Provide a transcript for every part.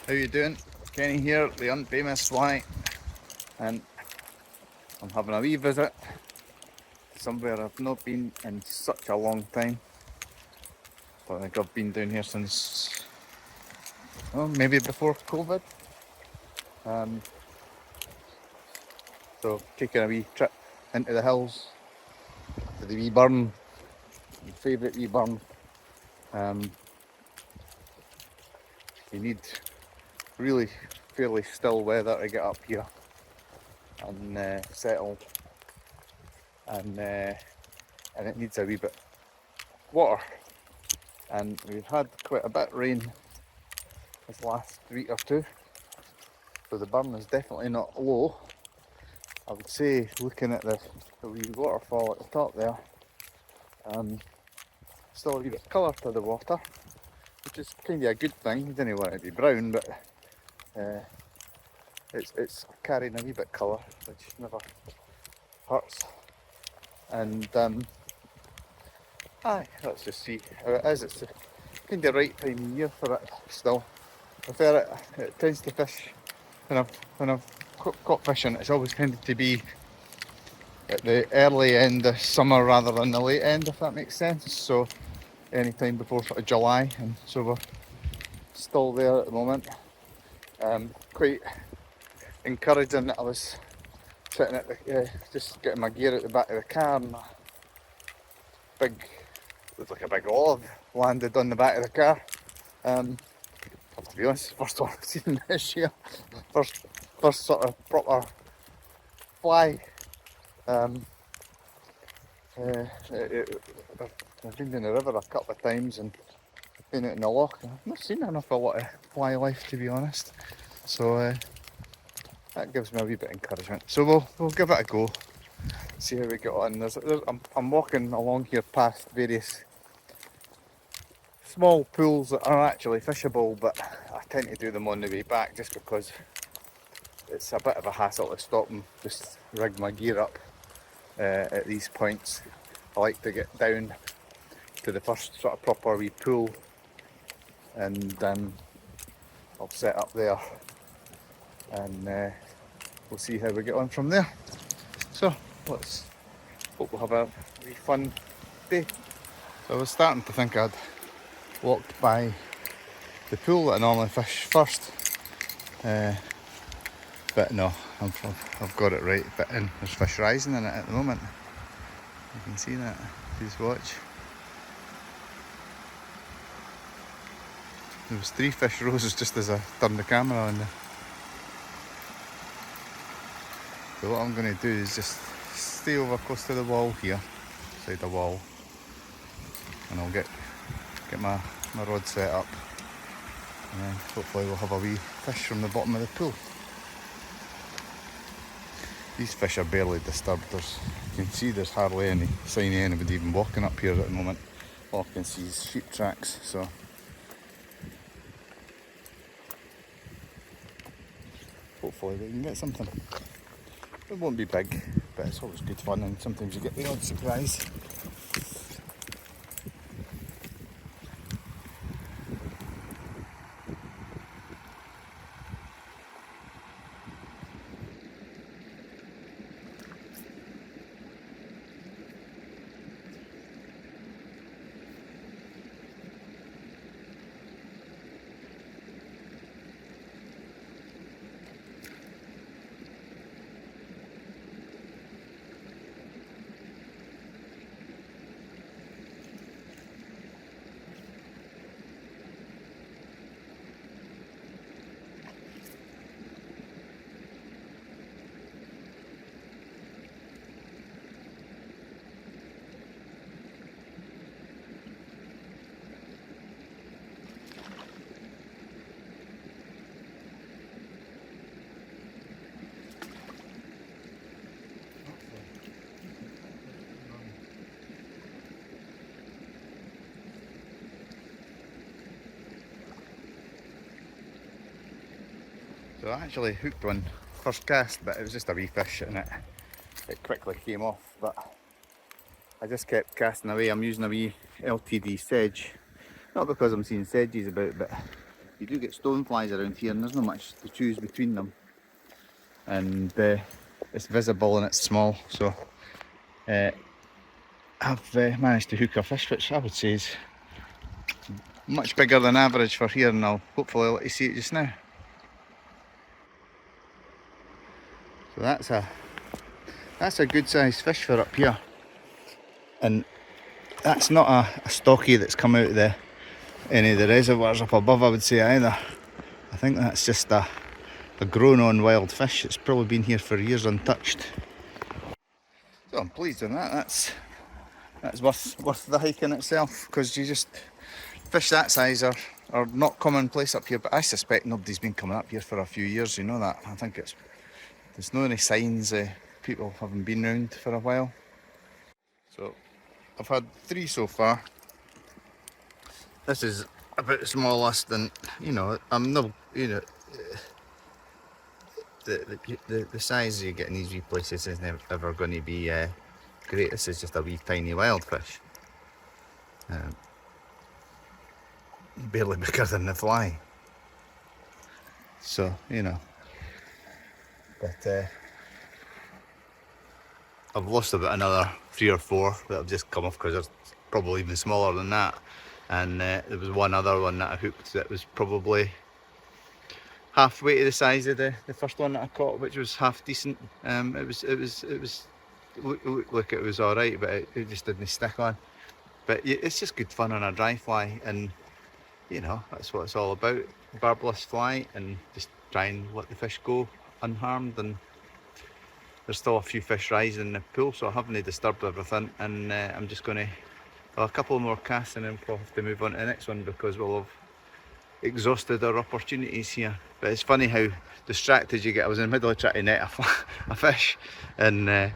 How you doing? Kenny here, the unfamous Fly, and I'm having a wee visit somewhere I've not been in such a long time. I think I've been down here since, well, maybe before COVID. So taking a wee trip into the hills to the wee burn, my favourite wee burn. You need really fairly still weather to get up here and settle, and it needs a wee bit of water. And we've had quite a bit of rain this last week or two, so the burn is definitely not low. I would say, looking at the wee waterfall at the top there, still a wee bit of colour to the water, which is kind of a good thing. You didn't want it to be brown, but it's carrying a wee bit of colour, which never hurts. And let's just see how it is. It's kind of right time of year for it still. I prefer it. It tends to fish when I've caught fishing. It's always tended to be at the early end of summer rather than the late end, if that makes sense. So any time before sort of July, and so we're still there at the moment. Quite encouraging that I was sitting at the just getting my gear at the back of the car, and looked like a big olive landed on the back of the car. To be honest, first one I've seen this year. First sort of proper fly. I've been in the river a couple of times and been out in the loch. I've not seen an awful lot of fly life, to be honest. So that gives me a wee bit of encouragement. So we'll give it a go. See how we get on. I'm walking along here past various small pools that are actually fishable, but I tend to do them on the way back just because it's a bit of a hassle to stop and just rig my gear up at these points. I like to get down to the first sort of proper wee pool, and I'll set up there, and we'll see how we get on from there. So let's hope we'll have a wee fun day. So I was starting to think I'd walked by the pool that I normally fish first, but no, I've got it right. But there's fish rising in it at the moment. You can see that. Please watch. There was 3 fish roses just as I turned the camera on there. So what I'm going to do is just stay over close to the wall here, beside the wall, and I'll get my rod set up, and then hopefully we'll have a wee fish from the bottom of the pool. These fish are barely disturbed. You can see there's hardly any sign of anybody even walking up here at the moment. All I can see is sheep tracks, so hopefully we can get something. It won't be big, but it's always good fun, and sometimes you get the odd surprise. So I actually hooked one first cast, but it was just a wee fish, and it quickly came off. But I just kept casting away. I'm using a wee LTD sedge, not because I'm seeing sedges about, but you do get stoneflies around here, and there's not much to choose between them. And it's visible and it's small, so I've managed to hook a fish, which I would say is much bigger than average for here, and I'll hopefully let you see it just now. So that's a good sized fish for up here, and that's not a stocky that's come out of any of the reservoirs up above, I would say, either. I think that's just a grown on wild fish. It's probably been here for years untouched. So I'm pleased with that. That's worth the hike in itself, because fish that size are not commonplace up here, but I suspect nobody's been coming up here for a few years, you know that. I think there's no any signs of people having been round for a while. So I've had 3 so far. This is a bit smallest, and I'm no, the size you get in these wee places is never ever going to be great. This is just a wee tiny wild fish, barely bigger than the fly. So but I've lost about another 3 or 4 that have just come off, because they're probably even smaller than that. And there was one other one that I hooked that was probably halfway to the size of the first one that I caught, which was half decent. It was looked like it was all right, but it just didn't stick on. But it's just good fun on a dry fly, and that's what it's all about. Barbless fly, and just try and let the fish go unharmed. And there's still a few fish rising in the pool, so I haven't disturbed everything, and I'm just going to a couple more casts, and then we'll have to move on to the next one, because we'll have exhausted our opportunities here. But it's funny how distracted you get. I was in the middle of trying to net a fish, and a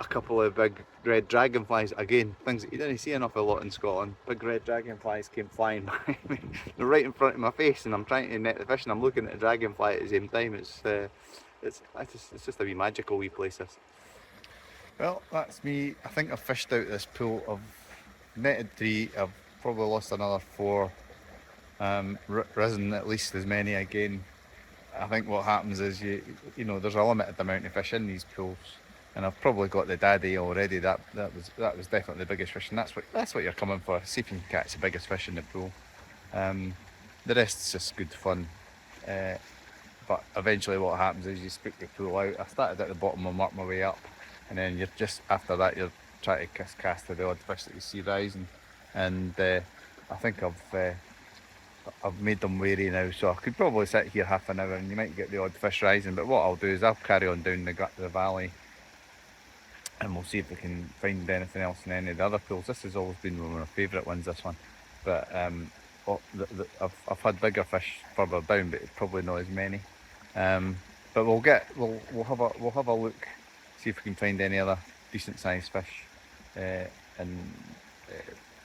couple of big red dragonflies, again, things that you don't see an awful lot in Scotland. Big red dragonflies came flying by me. They're right in front of my face, and I'm trying to net the fish, and I'm looking at the dragonfly at the same time. It's just a wee magical wee place, this. Well, that's me. I think I've fished out this pool. I've netted 3. I've probably lost another 4. Risen at least as many again. I think what happens is there's a limited amount of fish in these pools, and I've probably got the daddy already. That was definitely the biggest fish, and that's what you're coming for. See if you can catch the biggest fish in the pool. The rest's just good fun. But eventually what happens is you spook your pool out. I started at the bottom and worked my way up, and then you're just after that you're trying to cast to the odd fish that you see rising, and I think I've made them wary now, so I could probably sit here half an hour and you might get the odd fish rising. But what I'll do is I'll carry on down the valley, and we'll see if we can find anything else in any of the other pools. This has always been one of my favourite ones, this one, but I've had bigger fish further down, but probably not as many. But we'll have a look, see if we can find any other decent sized fish, and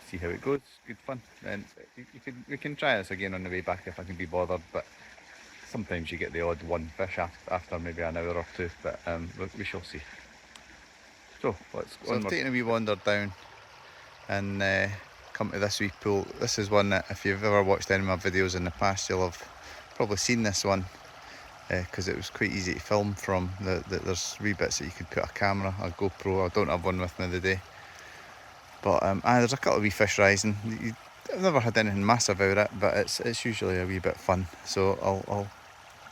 see how it goes. Good fun. And we can try this again on the way back if I can be bothered, but sometimes you get the odd one fish after maybe an hour or 2, but we shall see. So let's go. So I've taken a wee wander down and come to this wee pool. This is one that if you've ever watched any of my videos in the past, you'll have probably seen this one, because it was quite easy to film from. There's wee bits that you could put a camera, a GoPro. I don't have one with me today, but there's a couple of wee fish rising. I've never had anything massive out of it, but it's usually a wee bit fun. So I'll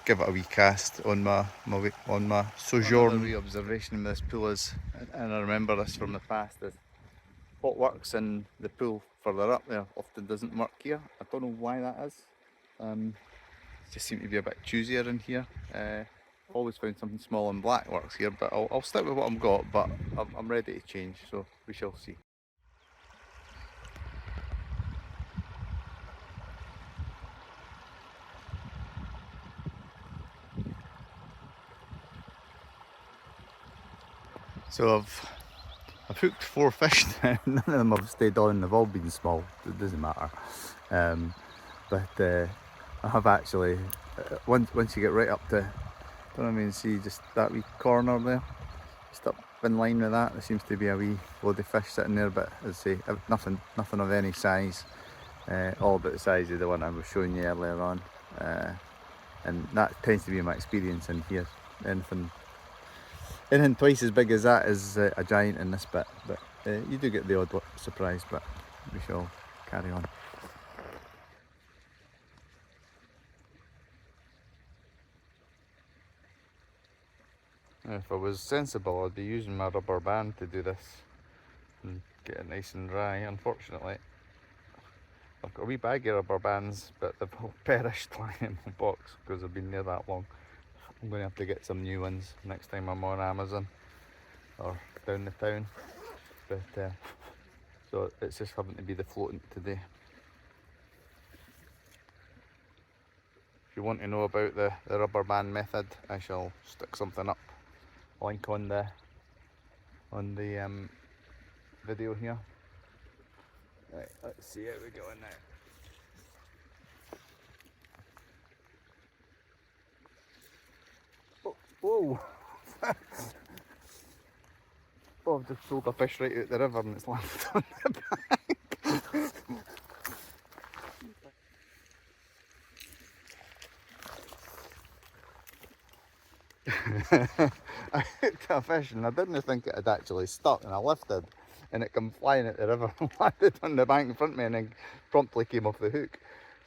give it a wee cast on my sojourn. Another wee observation in this pool is, and I remember this from the past, is what works in the pool further up there often doesn't work here. I don't know why that is. Just seem to be a bit choosier in here. Always found something small and black works here, but I'll stick with what I've got, but I'm ready to change, so we shall see. So I've hooked 4 fish now. None of them have stayed on. They've all been small. It doesn't matter. But I have actually, once you get right up to, don't know if you can see just that wee corner there, just up in line with that, there seems to be a wee load of fish sitting there. But as I say, nothing of any size. all about the size of the one I was showing you earlier on, and that tends to be my experience in here. Anything twice as big as that is a giant in this bit, but you do get the odd surprise, but we shall carry on. If I was sensible, I'd be using my rubber band to do this and get it nice and dry. Unfortunately, I've got a wee bag of rubber bands, but they've all perished lying in my box because I've been there that long. I'm going to have to get some new ones next time I'm on Amazon or down the town. But so it's just having to be the floatant today. If you want to know about the rubber band method, I shall stick something up, link on the video here. Right, let's see how we go now. Oh, whoa! Oh, I've just pulled a fish right out the river and it's landed on the bank. I hooked a fish and I didn't think it had actually stuck, and I lifted and it came flying at the river and landed on the bank in front of me and then promptly came off the hook.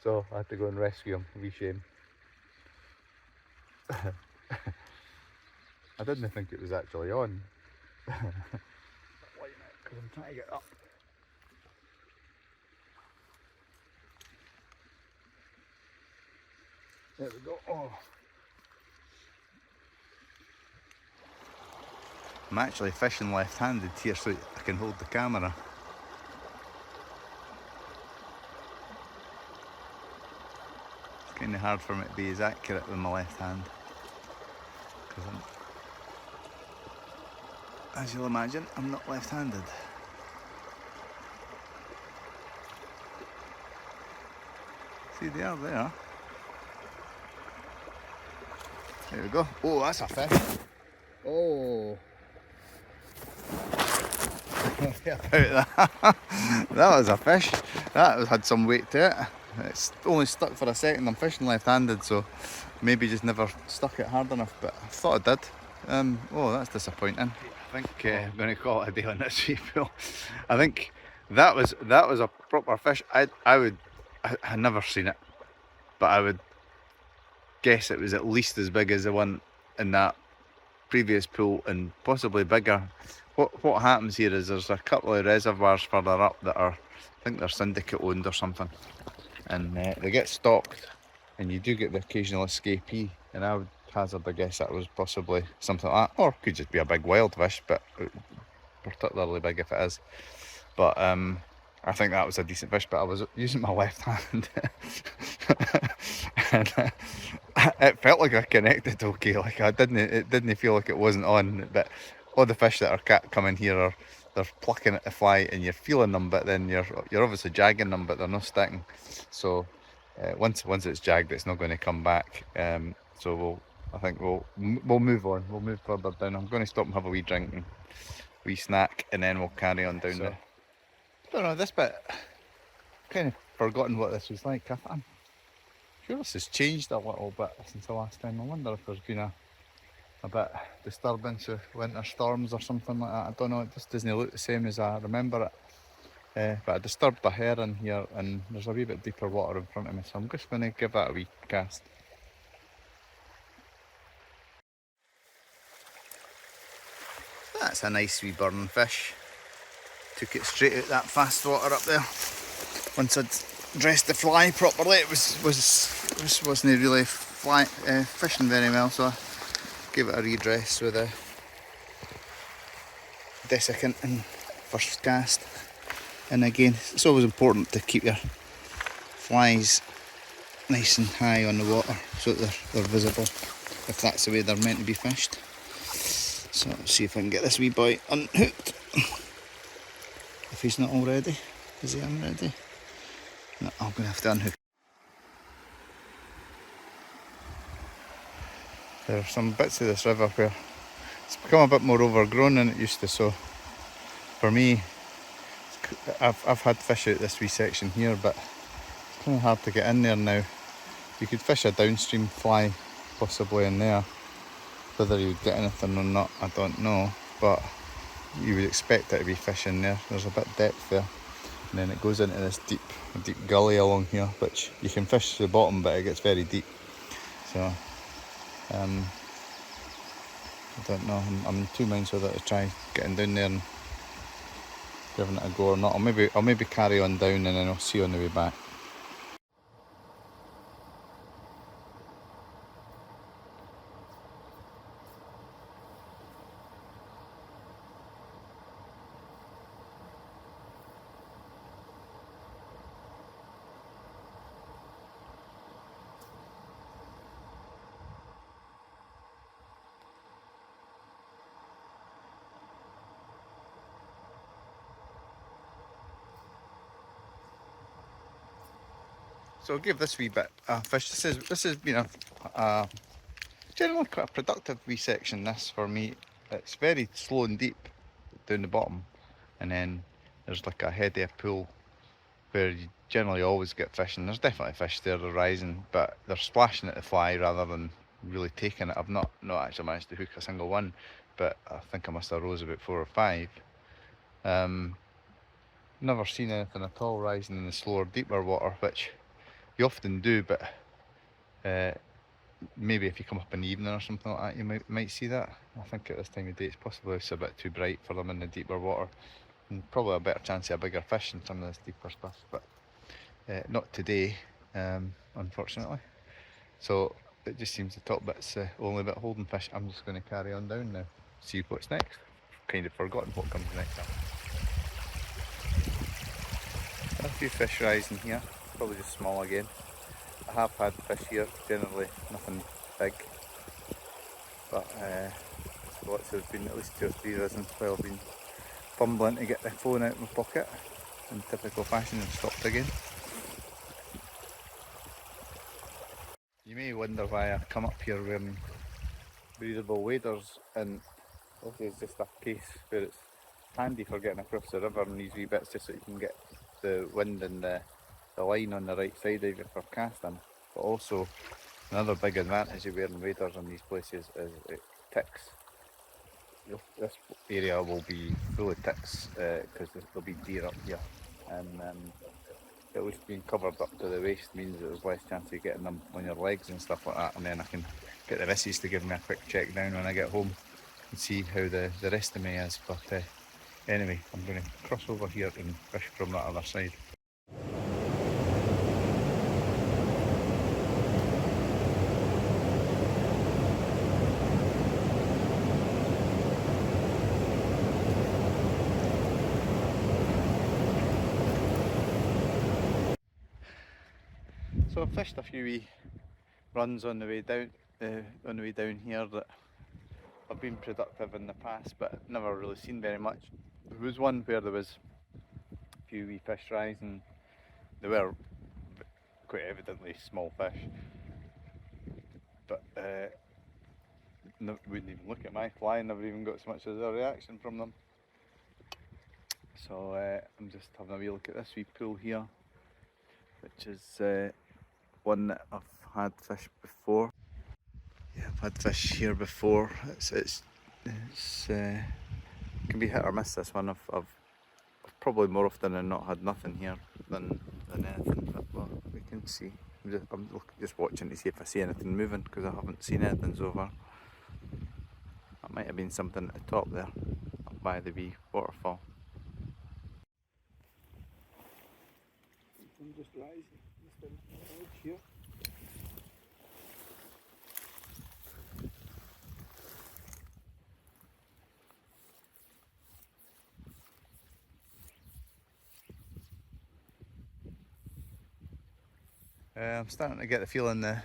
So I had to go and rescue him, wee shame. I didn't think it was actually on. Because I'm trying to get up. There we go. Oh. I'm actually fishing left-handed here so I can hold the camera. It's kind of hard for me to be as accurate with my left hand, because as you'll imagine, I'm not left-handed. See, they are there. There we go. Oh, that's a fish. Oh. About that. That was a fish. That had some weight to it. It's only stuck for a second. I'm fishing left-handed, so maybe just never stuck it hard enough, but I thought I did. Oh, that's disappointing. I think I'm going to call it a day on this pool. I think that was a proper fish. I had never seen it, but I would guess it was at least as big as the one in that previous pool and possibly bigger. What happens here is there's a couple of reservoirs further up that are, I think they're syndicate owned or something, and they get stocked and you do get the occasional escapee, and I would hazard a guess that was possibly something like that, or it could just be a big wild fish, but particularly big if it is. But I think that was a decent fish, but I was using my left hand and it felt like I connected okay. Like it didn't feel like it wasn't on. But all the fish that are coming here they're plucking at the fly and you're feeling them, but then you're obviously jagging them, but they're not sticking. So once it's jagged, it's not going to come back. So I think we'll move on. We'll move further down. I'm going to stop and have a wee drink and wee snack, and then we'll carry on down there. I don't know, this bit, kind of forgotten what this was like. I'm sure this has changed a little bit since the last time. I wonder if there's been a bit disturbance with winter storms or something like that. I don't know, it just doesn't look the same as I remember it. But I disturbed a heron here and there's a wee bit deeper water in front of me, so I'm just going to give that a wee cast. That's a nice wee burning fish. Took it straight out that fast water up there. Once I'd dressed the fly properly, it wasn't really fishing very well, so I gave it a redress with a desiccant and first cast. And again, it's always important to keep your flies nice and high on the water so that they're visible, if that's the way they're meant to be fished. So let's see if I can get this wee boy unhooked. If he's not already. Is he unready? No, I'm going to have to unhook. There are some bits of this river where it's become a bit more overgrown than it used to, so for me, I've had fish out this wee section here, but kind of hard to get in there now. You could fish a downstream fly possibly in there. Whether you would get anything or not, I don't know, but you would expect it to be fish in there. There's a bit of depth there, and then it goes into this deep gully along here, which you can fish to the bottom, but it gets very deep. So I don't know. I'm in two minds whether to try getting down there and giving it a go or not. I'll maybe carry on down, and then I'll see you on the way back. So I'll give this wee bit a fish. This has been a generally quite a productive wee section, this, for me. It's very slow and deep down the bottom, and then there's like a head of a pool where you generally always get fish, and there's definitely fish there, they're rising, but they're splashing at the fly rather than really taking it. I've not actually managed to hook a single one, but I think I must have rose about 4 or 5. Never seen anything at all rising in the slower, deeper water, which you often do, but maybe if you come up in the evening or something like that, you might see that. I think at this time of day it's possibly a bit too bright for them in the deeper water, and probably a better chance of a bigger fish in some of this deeper stuff, but not today, unfortunately. So it just seems the top bit's the only bit holding fish. I'm just going to carry on down now, see what's next. Kind of forgotten what comes next up. A few fish rising here, probably just small again. I have had fish here, generally nothing big, but there's been at least 2 or 3 risen while I've been fumbling to get the phone out of my pocket in typical fashion and stopped again. You may wonder why I've come up here wearing breathable waders, and obviously it's just a case where it's handy for getting across the river in these wee bits, just so you can get the wind and the line on the right side of you for casting. But also another big advantage of wearing waders in these places is it ticks. This area will be full of ticks because there'll be deer up here, and at least being covered up to the waist means that there's less chance of getting them on your legs and stuff like that. And then I can get the missus to give me a quick check down when I get home and see how the rest of me is. But anyway, I'm going to cross over here and fish from that other side. So I've fished a few wee runs on the way down here that have been productive in the past, but never really seen very much. There was one where there was a few wee fish rising. They were quite evidently small fish, but wouldn't even look at my fly, never even got so much as a reaction from them. So I'm just having a wee look at this wee pool here, which is one that I've had fish before. Yeah, I've had fish here before. It's can be hit or miss, this one. I've probably more often than not had nothing here than anything, but well, we can see. I'm just watching to see if I see anything moving, because I haven't seen anything so far. That might have been something at the top there, up by the wee waterfall. I'm just rising, just on the edge here. I'm starting to get the feeling the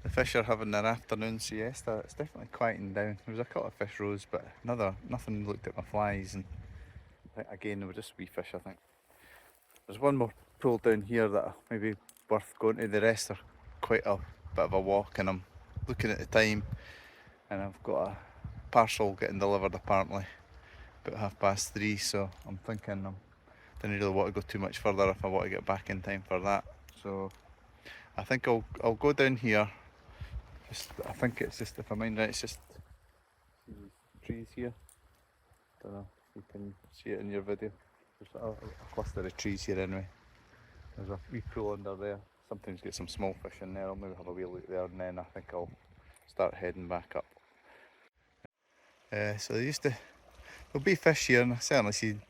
fish are having their afternoon siesta. It's definitely quieting down. There was a couple of fish rose, but nothing looked at my flies, and again they were just wee fish, I think. There's one more pool down here that may be worth going to. The rest are quite a bit of a walk, and I'm looking at the time and I've got a parcel getting delivered apparently about 3:30, so I'm thinking I don't really want to go too much further if I want to get back in time for that. So I think I'll go down here. I think it's just, if I mind right, it's just these trees here. Don't know if you can see it in your video. There's a cluster of trees here anyway. There's a wee pool under there. Sometimes get some small fish in there. I'll maybe have a wee look there, and then I think I'll start heading back up. So there'll be fish here, and I certainly seen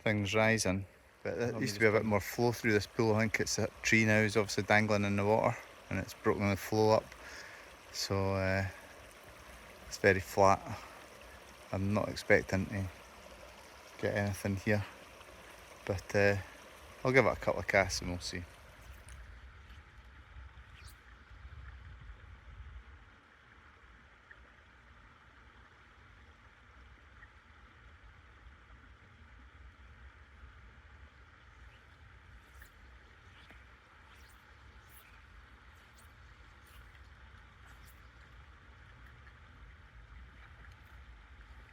things rising. But there used to be a bit more flow through this pool. I think it's a tree now is obviously dangling in the water, and it's broken the flow up. So it's very flat. I'm not expecting to get anything here, but I'll give it a couple of casts and we'll see.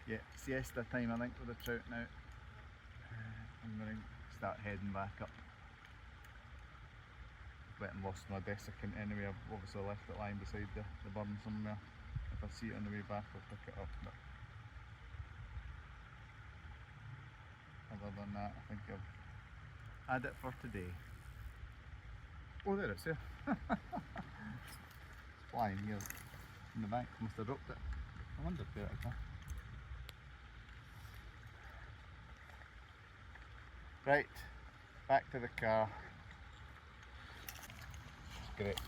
Yeah, siesta time I think with the trout now. I'm going to start heading back up. Went and lost my desiccant anyway. I've obviously left it lying beside the burn somewhere. If I see it on the way back I'll pick it up. But other than that I think I've had it for today. Oh, there it is, yeah. Flying here in the bank, must have dropped it. I wondered where it had gone. Right, back to the car. It's great.